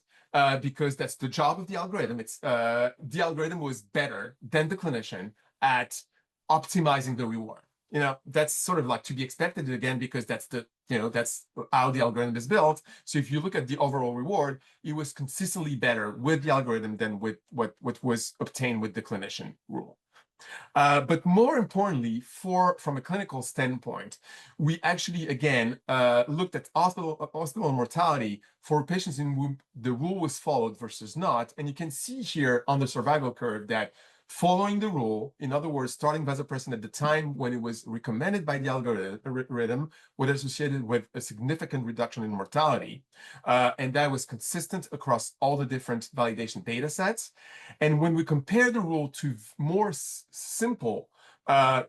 because that's the job of the algorithm, the algorithm was better than the clinician at optimizing the reward. That's sort of like to be expected again, because that's that's how the algorithm is built. So if you look at the overall reward, it was consistently better with the algorithm than with what was obtained with the clinician rule. But more importantly, from a clinical standpoint, we actually, again, looked at hospital mortality for patients in whom the rule was followed versus not. And you can see here on the survival curve that following the rule, in other words, starting vasopressin at the time when it was recommended by the algorithm, was associated with a significant reduction in mortality. And that was consistent across all the different validation data sets. And when we compare the rule to more simple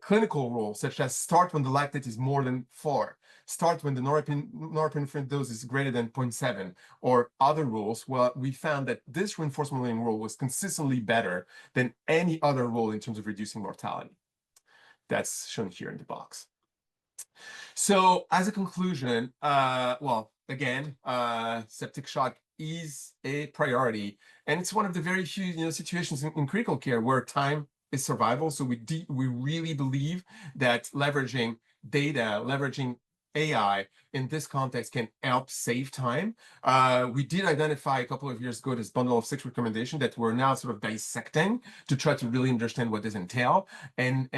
clinical rules, such as start when the lactate is more than 4, start when the norepinephrine dose is greater than 0.7, or other rules, well, we found that this reinforcement learning rule was consistently better than any other rule in terms of reducing mortality. That's shown here in the box. So as a conclusion, well, again, septic shock is a priority, and it's one of the very few situations in critical care where time is survival. So we really believe that leveraging data, leveraging AI in this context can help save time. We did identify a couple of years ago this bundle of 6 recommendations that we're now sort of dissecting to try to really understand what this entails. And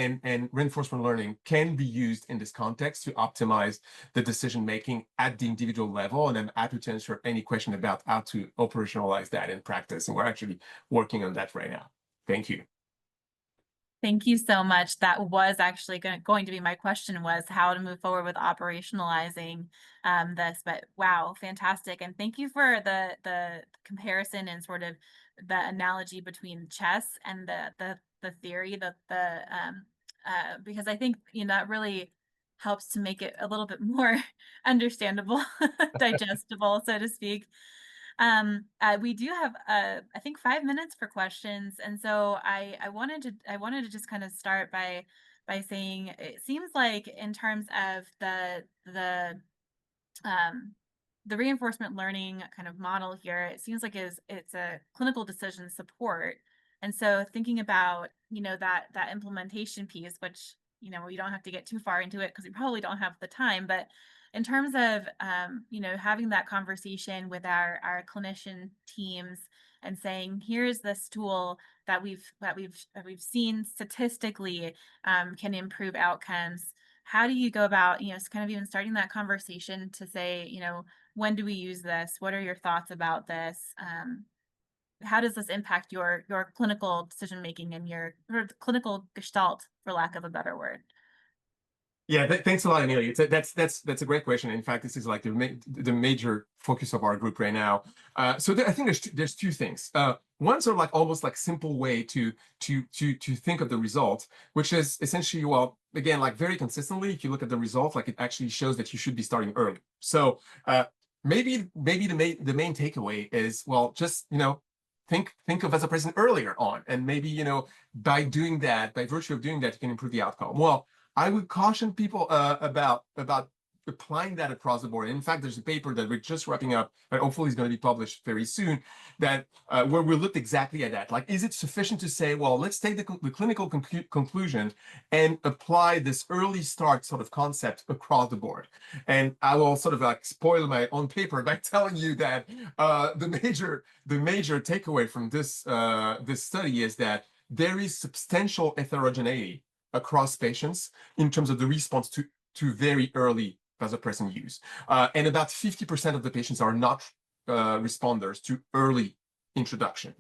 reinforcement learning can be used in this context to optimize the decision making at the individual level. And I'm happy to answer any question about how to operationalize that in practice. And we're actually working on that right now. Thank you. Thank you so much. That was actually going to be my question, was how to move forward with operationalizing this. But wow, fantastic. And thank you for the comparison and sort of the analogy between chess and the theory, because I think that really helps to make it a little bit more understandable, digestible, so to speak. We do have I think 5 minutes for questions, and so I wanted to just kind of start by saying, it seems like in terms of the reinforcement learning kind of model here, it seems like it's a clinical decision support. And so thinking about that implementation piece, which we don't have to get too far into it because we probably don't have the time, but in terms of having that conversation with our clinician teams and saying, here's this tool that we've seen statistically can improve outcomes. How do you go about kind of even starting that conversation to say, when do we use this? What are your thoughts about this? How does this impact your clinical decision making and your clinical gestalt, for lack of a better word? Yeah, thanks a lot, Amelia. That's a great question. In fact, this is like the major focus of our group right now. So I think there's 2 things. One sort of like almost like simple way to think of the result, which is essentially, well, again, like very consistently, if you look at the result, like it actually shows that you should be starting early. So maybe the main takeaway is, well, just think of vasopressin earlier on, and maybe by doing that, by virtue of doing that, you can improve the outcome. Well, I would caution people about applying that across the board. In fact, there's a paper that we're just wrapping up, and hopefully is going to be published very soon, that where we looked exactly at that. Like, is it sufficient to say, well, let's take the clinical conclusion and apply this early start sort of concept across the board? And I will sort of like spoil my own paper by telling you that the major takeaway from this this study is that there is substantial heterogeneity across patients in terms of the response to very early vasopressin use. And about 50% of the patients are not responders to early introduction.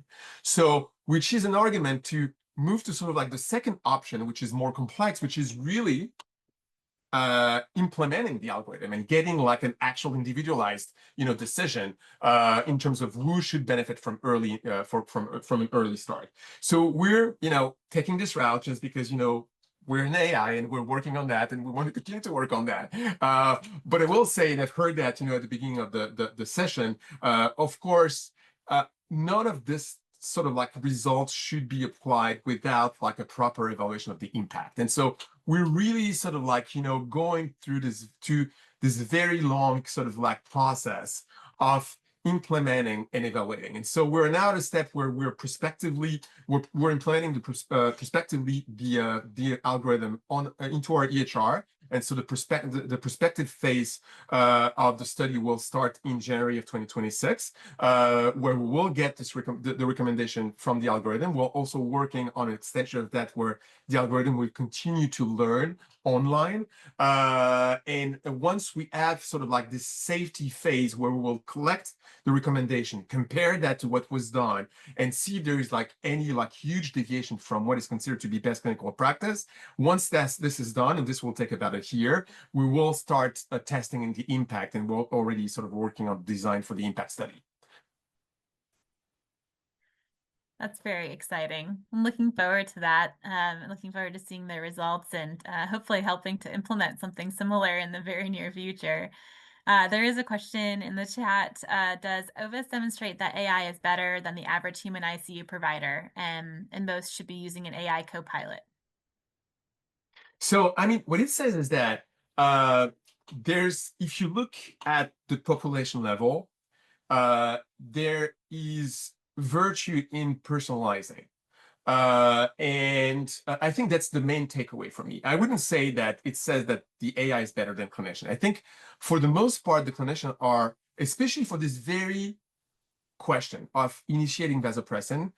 So, which is an argument to move to sort of like the second option, which is more complex, which is really implementing the algorithm and getting like an actual individualized, decision in terms of who should benefit from early from an early start. So we're, taking this route just because, we're in AI and we're working on that, and we want to continue to work on that. But I will say, and I've heard that, at the beginning of the session, of course, none of this sort of like results should be applied without like a proper evaluation of the impact. And so we're really sort of like, going through this very long sort of like process of implementing and evaluating. And so we're now at a step where we're implementing prospectively the algorithm into our EHR. And so the prospective phase of the study will start in January of 2026, where we will get this the recommendation from the algorithm. We're also working on an extension of that where the algorithm will continue to learn online. And once we have sort of like this safety phase where we will collect the recommendation, compare that to what was done, and see if there is like any like huge deviation from what is considered to be best clinical practice. Once this is done, and this will take about a year, we will start testing in the impact, and we're already sort of working on design for the impact study. That's very exciting. I'm looking forward to that. Looking forward to seeing the results and hopefully helping to implement something similar in the very near future. There is a question in the chat. Does OVISS demonstrate that AI is better than the average human ICU provider, and most should be using an AI co-pilot? So, I mean, what it says is that if you look at the population level, there is virtue in personalizing. And I think that's the main takeaway for me. I wouldn't say that it says that the AI is better than clinician. I think for the most part, the clinicians are, especially for this very question of initiating vasopressin,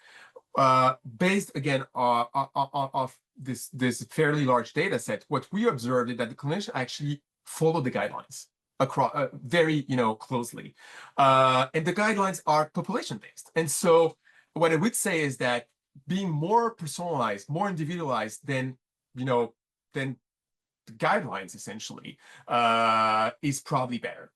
based again of this fairly large data set, what we observed is that the clinicians actually follow the guidelines across very closely, and the guidelines are population based. And so what I would say is that being more personalized, more individualized than the guidelines essentially is probably better.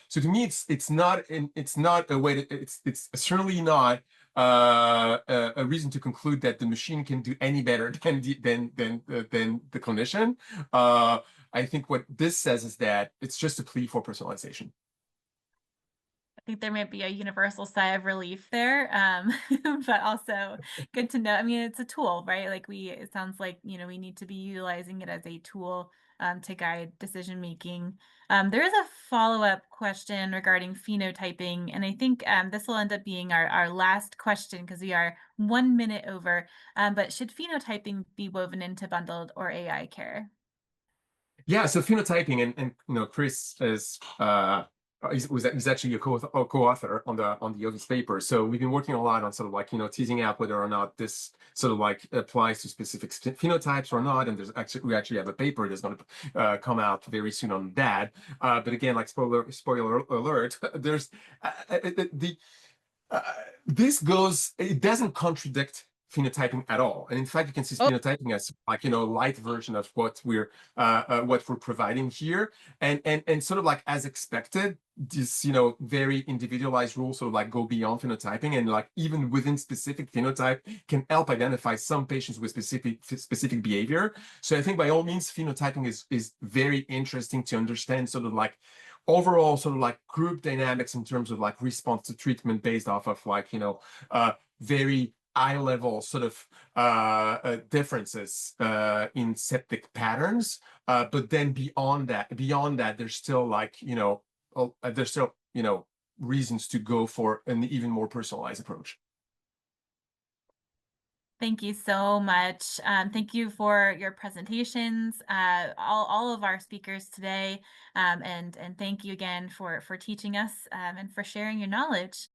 So to me, it's not a way to, it's certainly not a reason to conclude that the machine can do any better than the clinician. I think what this says is that it's just a plea for personalization. I think there might be a universal sigh of relief there, but also good to know. I mean, it's a tool, right? Like it sounds like, we need to be utilizing it as a tool to guide decision making. There is a follow-up question regarding phenotyping, and I think this will end up being our last question because we are 1 minute over. But should phenotyping be woven into bundled or AI care? Yeah, so phenotyping, and Chris is was actually a co-author on the OVISS paper. So we've been working a lot on sort of like teasing out whether or not this sort of like applies to specific phenotypes or not. And we actually have a paper that's going to come out very soon on that. But again, like spoiler alert, there's it doesn't contradict phenotyping at all. And in fact, you can see phenotyping as like, light version of what we're providing here. And sort of like as expected, this, very individualized rules sort of like go beyond phenotyping, and like even within specific phenotype can help identify some patients with specific behavior. So I think by all means, phenotyping is very interesting to understand sort of like overall sort of like group dynamics in terms of like response to treatment based off of like, very eye level sort of differences in septic patterns, but then beyond that, there's still like, there's still, reasons to go for an even more personalized approach. Thank you so much. Thank you for your presentations, all of our speakers today, and thank you again for teaching us and for sharing your knowledge.